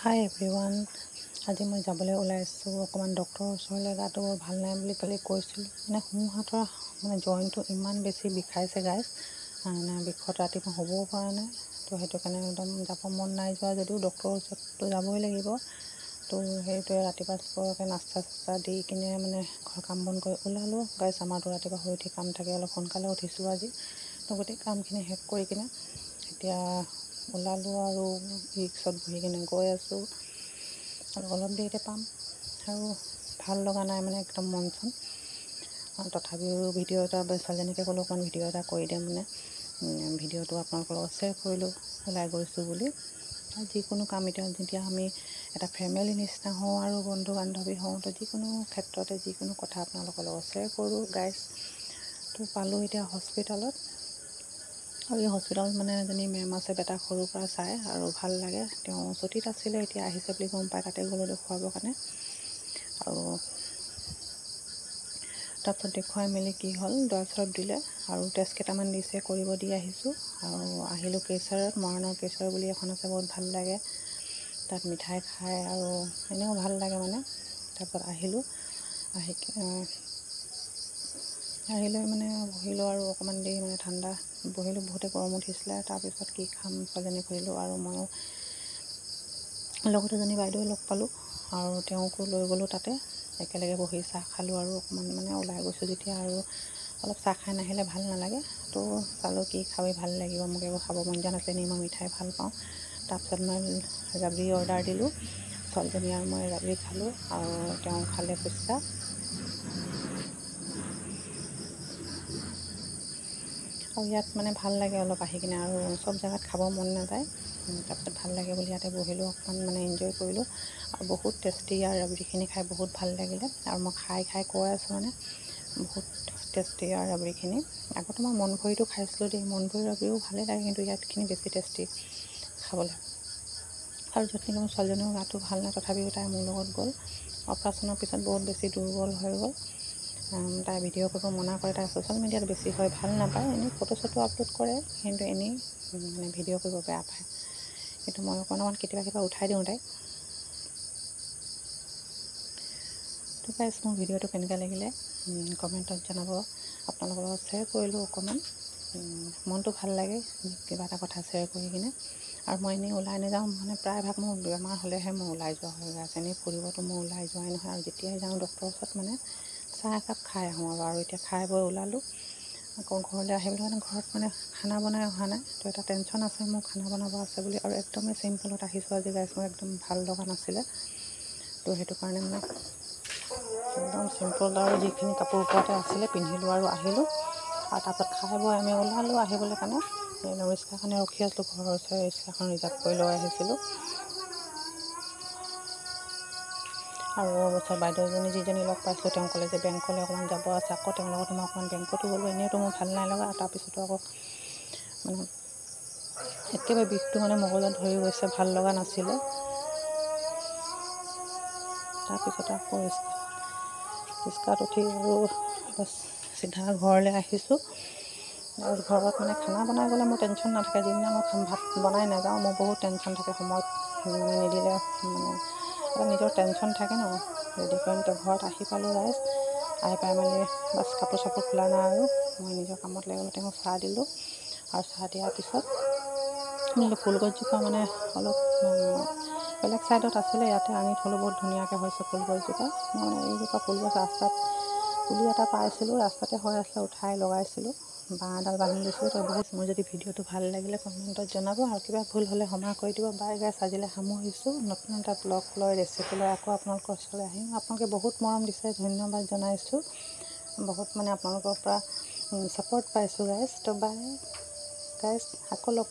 হাই everyone, আজি মই যাবলৈ ওলাইছোঁ অকণমান ডক্টৰৰ ওচৰলৈ। গাটো বৰ ভাল নাই বুলি কালি কৈছিলোঁ। সোঁ হাতৰ জইনটো ইমান বেছি বিষাইছে গাইজ, বিষত ৰাতি মই হ'বও পৰা নাই। তো সেইটো কাৰণে একদম যাব মন নাই যোৱা, যদিও ডক্টৰৰ ওচৰততো যাবই লাগিব। তো সেইটোৱে ৰাতিপুৱাকৈ নাস্তা দি কিনে ঘৰ কাম বন কৰি ওলালোঁ গাইজ। আমাৰতো ৰাতিপুৱা শুই উঠি কাম থাকে, অলপ সোনকালে উঠিছোঁ আজি। তো গোটেই কামখিনি শেষ কৰি কিনে এতিয়া ওলালোঁ আৰু ৰিক্সত বহি কিনে গৈ আছোঁ। আৰু অলপ দেৰিতে পাম। আৰু ভাল লগা নাই একদম মন চন। তথাপিও ভিডিঅ' এটা ছোৱালীজনীকে ক'লোঁ অকণমান ভিডিঅ' এটা কৰি দিয়ে ভিডিঅ'টো আপোনালোকৰ লগত শ্বেয়াৰ কৰিলোঁ ওলাই গৈছোঁ বুলি। যিকোনো কাম যেতিয়া আমি এটা ফেমিলি নিচিনা হওঁ আৰু বন্ধু বান্ধৱী হওঁ, তো যিকোনো ক্ষেত্ৰতে যিকোনো কথা আপোনালোকৰ লগত শ্বেয়াৰ কৰোঁ গাইজ। তো পালোঁ এতিয়া হস্পিটেলত। আৰু এই হস্পিটেলত এজনী মেম আছে, বেটা সৰুৰ পৰা চাই আৰু ভাল লাগে। তেওঁ ছুটীত আছিলে, এতিয়া আহিছে বুলি গম পাই তাতে গ'লোঁ দেখুৱাবৰ কাৰণে। আৰু তাৰপিছত দেখুৱাই মেলি কি হ'ল, দৰৱ দিলে আৰু টেষ্ট কেইটামান দিছে, কৰিব দি আহিছোঁ। আৰু আহিলোঁ কেচাৰত, মৰাণৰ কেচাৰ বুলি এখন আছে, বহুত ভাল লাগে। তাত মিঠাই খায় আৰু এনেও ভাল লাগে তাৰপিছত আহিলোঁ। আহিলৈ বহিলোঁ আৰু অকণমান দেৰি ঠাণ্ডা বহিলোঁ, বহুতে গৰম উঠিছিলে। তাৰপিছত কি খাম ছোৱালীজনী কৰিলোঁ আৰু ময়ো লগতে এজনী বাইদেউ লগ পালোঁ আৰু তেওঁকো লৈ গ'লোঁ তাতে। একেলগে বহি চাহ খালোঁ আৰু অকণমান ওলাই গৈছোঁ যেতিয়া আৰু অলপ চাহ খাই নাহিলে ভাল নালাগে। তো চালোঁ কি খাবি ভাল লাগিব, মোক একো খাব মন যোৱা নাছিলে, মই মিঠাই ভাল পাওঁ। তাৰপিছত মই ৰাবৰি অৰ্ডাৰ দিলোঁ, ছোৱালীজনী আৰু মই ৰাবৰি খালোঁ আৰু তেওঁ খালে ফুচকা। আৰু ইয়াত ভাল লাগে অলপ আহি কিনে, আৰু চব জেগাত খাব মন নাযায়। তাৰপিছত ভাল লাগে বুলি ইয়াতে বহিলোঁ, অকণমান এনজয় কৰিলোঁ। আৰু বহুত টেষ্টি, ইয়াৰ ৰাবৰিখিনি খাই বহুত ভাল লাগিলে। আৰু মই খাই কৈ আছোঁ বহুত টেষ্টি আৰু ৰাবৰিখিনি। আগতে মই মনভৰিটো খাইছিলোঁ দেই, মনভৰি ৰাবৰিও ভালেই লাগে, কিন্তু ইয়াতখিনি বেছি টেষ্টি খাবলৈ। আৰু য'ত নেকি মোৰ ছোৱালীজনীও গাটো ভাল নাই, তথাপিও তাই মোৰ লগত গ'ল। অপাৰেশ্যনৰ পিছত বহুত বেছি দুৰ্বল হৈ গ'ল। তাই ভিডিঅ' কৰিব মনা কৰে, তাই ছ'চিয়েল মিডিয়াত বেছি হয় ভাল নাপায়। এনেই ফটো চটো আপলোড কৰে, কিন্তু এনেই ভিডিঅ' কৰিব বেয়া পায়। কিন্তু মই অকণমান কেতিয়াবা উঠাই দিওঁ তাইক। তো গাইজ, মোৰ ভিডিঅ'টো কেনেকৈ লাগিলে কমেণ্টত জনাব। আপোনালোকৰ লগত শ্বেয়াৰ কৰিলোঁ অকণমান, মনটো ভাল লাগে কিবা এটা কথা শ্বেয়াৰ কৰি কিনে। আৰু মই এনেই ওলাই নাযাওঁ, প্ৰায়ভাগ মোৰ বেমাৰ হ'লেহে মই ওলাই যোৱা হয় গাইজ। এনেই ফুৰিবতো মই ওলাই যোৱাই নহয়। আৰু যেতিয়াই যাওঁ ডক্টৰৰ ওচৰত চাহ একাপ খাই আহোঁ আৰু এতিয়া খাই বৈ ওলালোঁ। আকৌ ঘৰলৈ আহিবলৈ ঘৰত খানা বনাই অহা নাই। তো এটা টেনশ্যন আছে মোৰ, খানা বনাব আছে বুলি। আৰু একদমেই চিম্পলত আহিছোঁ আজি গাইজ, মোৰ একদম ভাল লগা নাছিলে। তো সেইটো কাৰণে একদম চিম্পল আৰু যিখিনি কাপোৰ ওপৰতে আছিলে পিন্ধিলোঁ আৰু আহিলোঁ। আৰু তাৰপিছত খাই বৈ আমি ওলালোঁ আহিবলৈ কাৰণে। ৰিক্সাৰ কাৰণে ৰখি আছিলোঁ, ঘৰৰ ওচৰৰে ৰিক্সাখন ৰিজাৰ্ভ কৰি লৈ আহিছিলোঁ। আৰু ওচৰ বাইদেউজনী যিজনী লগ পাইছিলোঁ, তেওঁ ক'লে যে বেংকলৈ অকণমান যাব আছে। আকৌ তেওঁৰ লগতো মই অকণমান বেংকতো গ'লোঁ। এনেইতো মোৰ ভাল নাই লগা, তাৰপিছতো আকৌ একেবাৰে বিষটো মগজত ধৰি গৈছে, ভাল লগা নাছিলে। তাৰপিছত আকৌ ৰিক্সাত উঠি আৰু চিধা ঘৰলৈ আহিছোঁ। আৰু ঘৰত খানা বনাই গ'লে মোৰ টেনশ্যন নাথাকে। যিদিনা মই ভাত বনাই নাযাওঁ, মোৰ বহুত টেনশ্যন থাকে। সময়ত নিদিলে এটা নিজৰ টেনশ্যন থাকে ন, ৰেডি কৰিম। তো ঘৰত আহি পালোঁ ৰাইজ, আহি পাই বাছ কাপোৰ চাপোৰ খোলা নাই আৰু মই নিজৰ কামত লাগি গ'লোঁ। তেওঁক চাহ দিলোঁ আৰু চাহ দিয়াৰ পিছত ফুলগছজোপা অলপ বেলেগ ছাইডত আছিলে, ইয়াতে আনি থ'লোঁ। বহুত ধুনীয়াকৈ হৈছে ফুলগছজোপা। মই এইজোপা ফুলগছ ৰাস্তাত পুলি এটা পাইছিলোঁ, ৰাস্তাতে হৈ আছিলে, উঠাই লগাইছিলোঁ, বাঁহ এডাল বান্ধি দিছিলোঁ। তো বহুত মোৰ যদি ভিডিঅ'টো ভাল লাগিলে কমেণ্টত জনাব, আৰু কিবা ভুল হ'লে ক্ষমা কৰি দিব। বাই গাইজ, আজিলৈ সামৰিছোঁ। নতুন এটা ব্লগ লৈ ৰেচিপি লৈ আকৌ আপোনালোকৰ ওচৰলৈ আহিম। আপোনালোকে বহুত মৰম দিছে, ধন্যবাদ জনাইছোঁ। বহুত আপোনালোকৰ পৰা ছাপোৰ্ট পাইছোঁ গাইজ। তো বাই গাইজ, আকৌ লগ